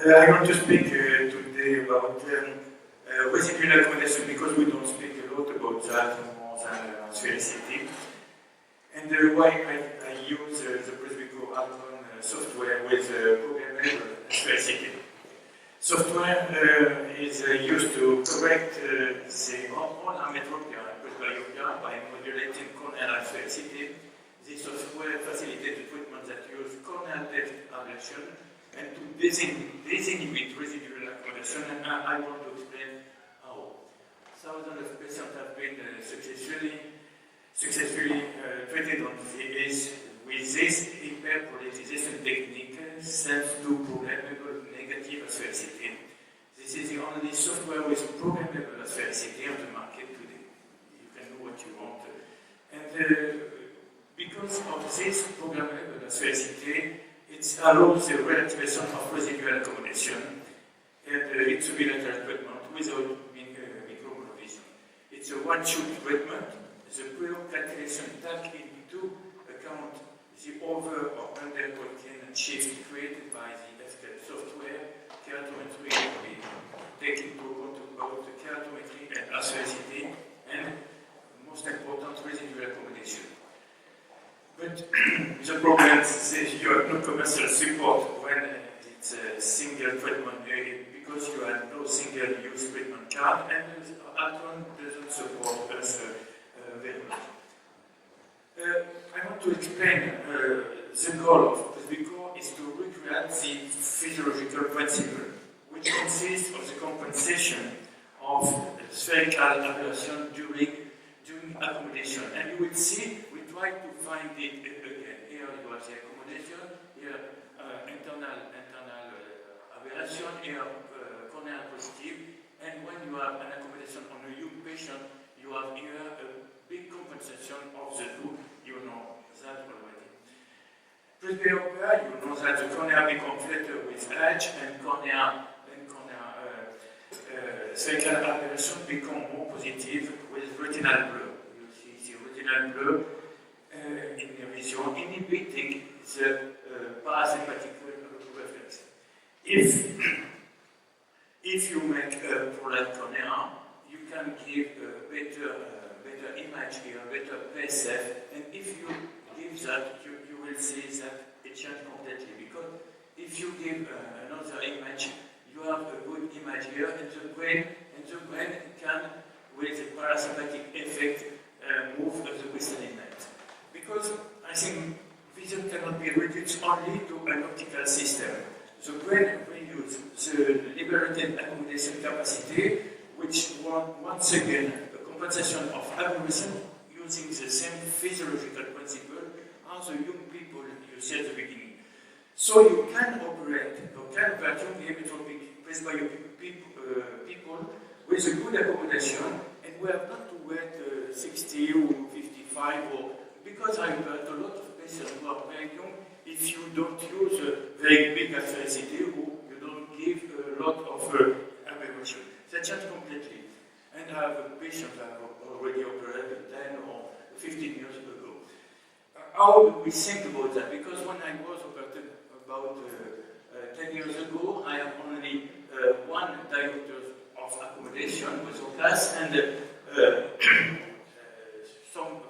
I want to speak today about residual accommodation because we don't speak a lot about that more than sphericity. And why I use the PresbyCor software with programmable sphericity. Software is used to correct the all ametropia and presbyopia by modulating corneal sphericity. This software facilitates the treatment that use corneal depth ablation and to disinhibit residual accommodation, and I want to explain how. Thousands of patients have been successfully treated on VAs with this hyperpolarization technique thanks to programmable negative sphericity. This is the only software with programmable sphericity on the market today. You can do what you want. And because of this programmable sphericity, it allows the relativization of residual accommodation, and it's a bilateral treatment without micromonovision. It's a one-shoot treatment. The prior calculation takes into account the over or under protein shift created by the FCAT software. Keratometry we take into account about the keratometry and sphericity, and most important, residual accommodation. But the problem is you have no commercial support when it's a single treatment because you have no single-use treatment card, and Altron doesn't support us very much. I want to explain the goal of PresbyCor is to recreate the physiological principle, which consists of the compensation of spherical aberration during accommodation. And you will see, we try to find it again. Here you have the accommodation, here internal aberration, here corneal positive, and when you have an accommodation on a young patient, you have here a big compensation of the two. You know that already. Presbyopia, you know that the cornea becomes flatter with age, and cornea spherical aberration become more positive with retinal blur. You see the retinal blur in the vision inhibiting the parasympathetic reflex. If you make a prolapsed cornea, you can give a better image here, better PSF, and if you give that, you will see that it changes completely. Because if you give another image, you have a good image here, and the brain can, with the parasympathetic effect, move the whistling light. Because I think vision cannot be reduced only to an optical system. The brain will use the liberated accommodation capacity, which once again a compensation of aberration using the same physiological principle as the young people you said at the beginning. So you can operate young hemetropic presbyopic people with a good accommodation, and we have not to wait 60 or 55 or because I have a lot of patients who are very young. If you don't use a very big sphericity, you don't give a lot of aberration. That changes completely. And I have a patient I have already operated 10 or 15 years ago. How do we think about that? Because when I was operated about 10 years ago, I have only one diopter of accommodation with OCAS, and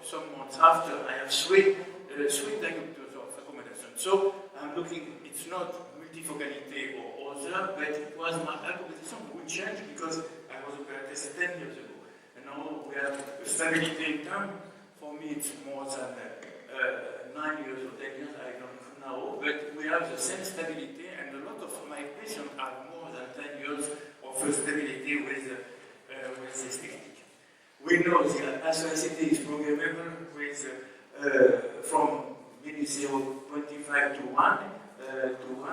some months after, I have three diopters of accommodation. So I'm looking, it's not multifocality or other, but it was my accommodation would change because I was operated 10 years ago. And now we have stability in time. For me, it's more than 9 years or 10 years, I don't know, but we have the same stability, and a lot of my patients have more than 10 years of stability with this technique. We know the sphericity is programmable with from maybe 0.25 to 1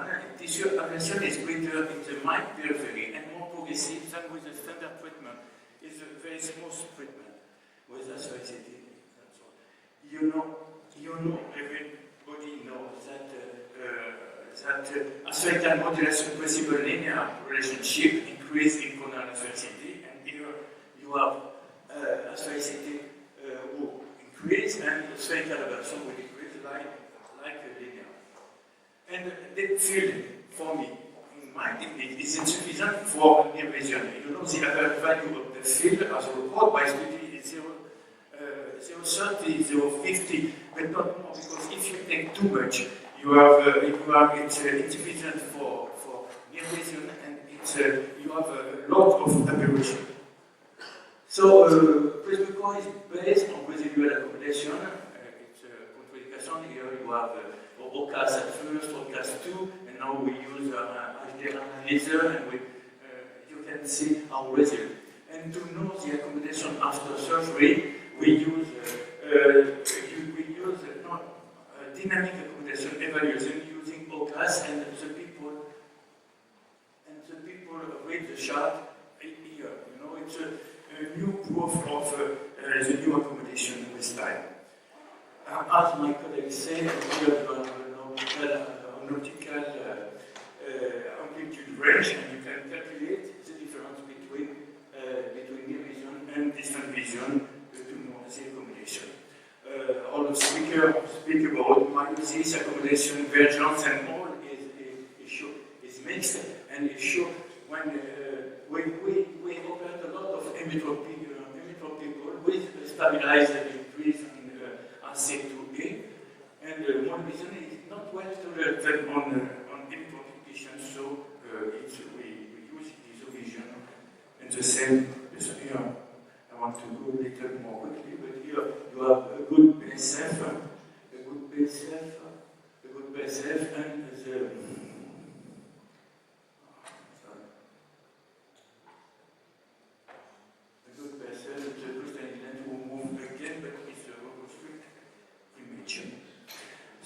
and tissue ablation is greater in the mind periphery and more progressive than with the standard treatment. It's a very small treatment with sphericity. You know, everybody knows that spherical modulation possible linear relationship increase in corneal sphericity, and here you have sphericity will increase and spherical aberration will decrease like a linear. And the field for me, in my mind is insufficient for near vision. You know, the average value of the field as a report by study is 0.30, 0.50, but not more, because if you take too much, it's insufficient for near vision, and you have a lot of aberration. So, PresbyCor is based on residual accommodation. It's a contradiction. Here you have OCAS at first, OCAS 2, and now we use HDR analyzer, and you can see our result. And to know the accommodation after surgery, we use dynamic accommodation evaluation using OCAS, and the people read the chart here. You know, it's a new proof of the new accommodation with time. As my colleague said, we have an optical amplitude range, and you can calculate the difference between near vision and distant vision to know the accommodation. All the speakers speak about meiosis, accommodation, vergence, and all is mixed, and it shows when we opened a lot of emetropy people with stabilized increase in AC2A, and one vision is not well tolerated on emetropy patients, so we use isovision and the same. Here, I want to go a little more quickly, but here you have a good PSF, and the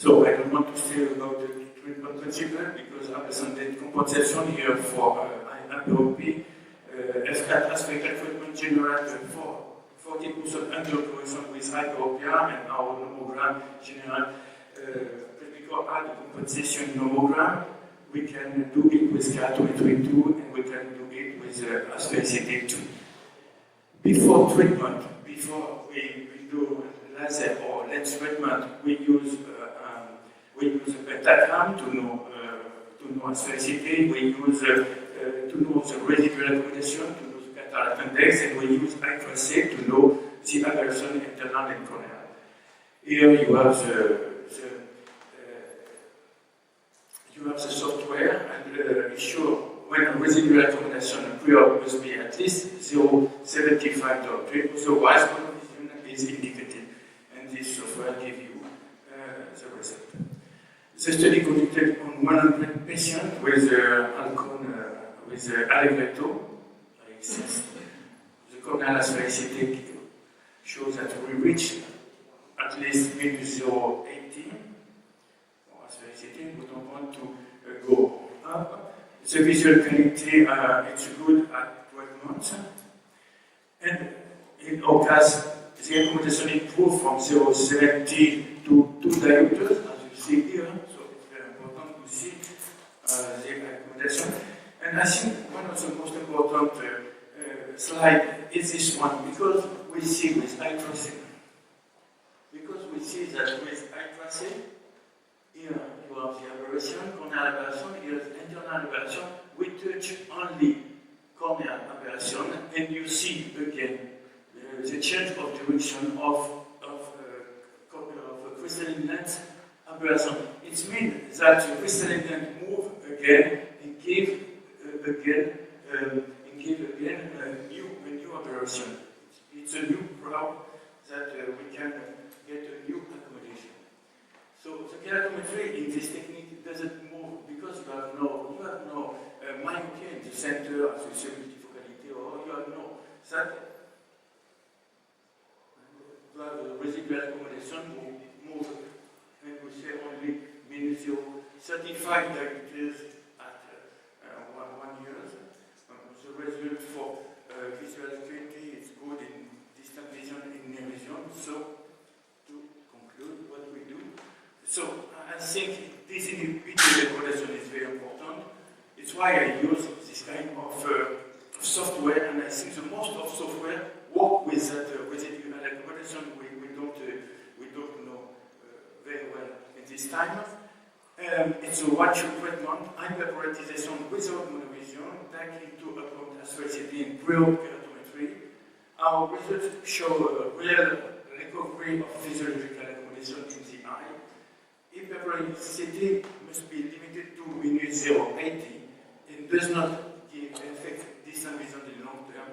So I don't want to say about the treatment principle because I presented compensation here for hyperopy. F4 aspect treatment generated for 40% undercorrection with hyperopia, and our nomogram general PresbyCor add compensation nomogram. We can do it with keratometry 2, and we can do it with asphericity 2. Before treatment, before we do laser or lens treatment, we use a pentagram to know asphericity. We use to know the residual accommodation, to know the cataract index, and we use I-tracé to know the aberration internal and corneal. Here you have the software, and it shows when residual accommodation occurs must be at least 0.75 dioptry, otherwise monovision is indicated, and this software gives you the result. The study conducted on 100 patients with Allegretto. The corneal asphericity shows that we reach at least minus 0.18 for asphericity. We don't want to go up. The visual quality it's good at 12 months. And in our case, the accommodation improved from 0.70 to 2 diopters, as you see here. So it's very important to see the accommodation. And I think one of the most important slides is this one, because we see with I-tracé. Because we see that with I-tracé, here you have the aberration, corneal aberration, here is internal aberration. We touch only corneal aberration, and you see again the change of direction of crystalline lens aberration. It means that the crystalline lens move again and give again a new aberration. It's a new proud that we can get a new accommodation. So the keratometry in this technique doesn't move because you have no myopia in the center as you see multifocality, or you have no that you have a residual accommodation move, and we say only minus 0.35 diopters at 1 year. The result for visual acuity is good in distant vision, in near vision. So to conclude what we do, so I think this individual accommodation is very important. It's why I use this kind of software, and I think the most of software work with that residual accommodation. We don't know very well at this time. It's a one-shot treatment, hyperpolarization without monovision, taking into account asphericity in pre-op keratometry. Our results show a real recovery of physiological accommodation in the eye. Hyperpolarizity must be limited to minus 0.80 and does not give effect distant vision in long term.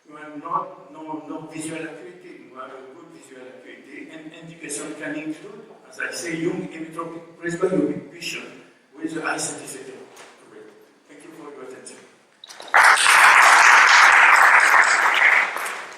You have no visual acuity, you have a good visual acuity, and indication can include, as I say, young hemetropic presbyopic vision with eye sensitivity.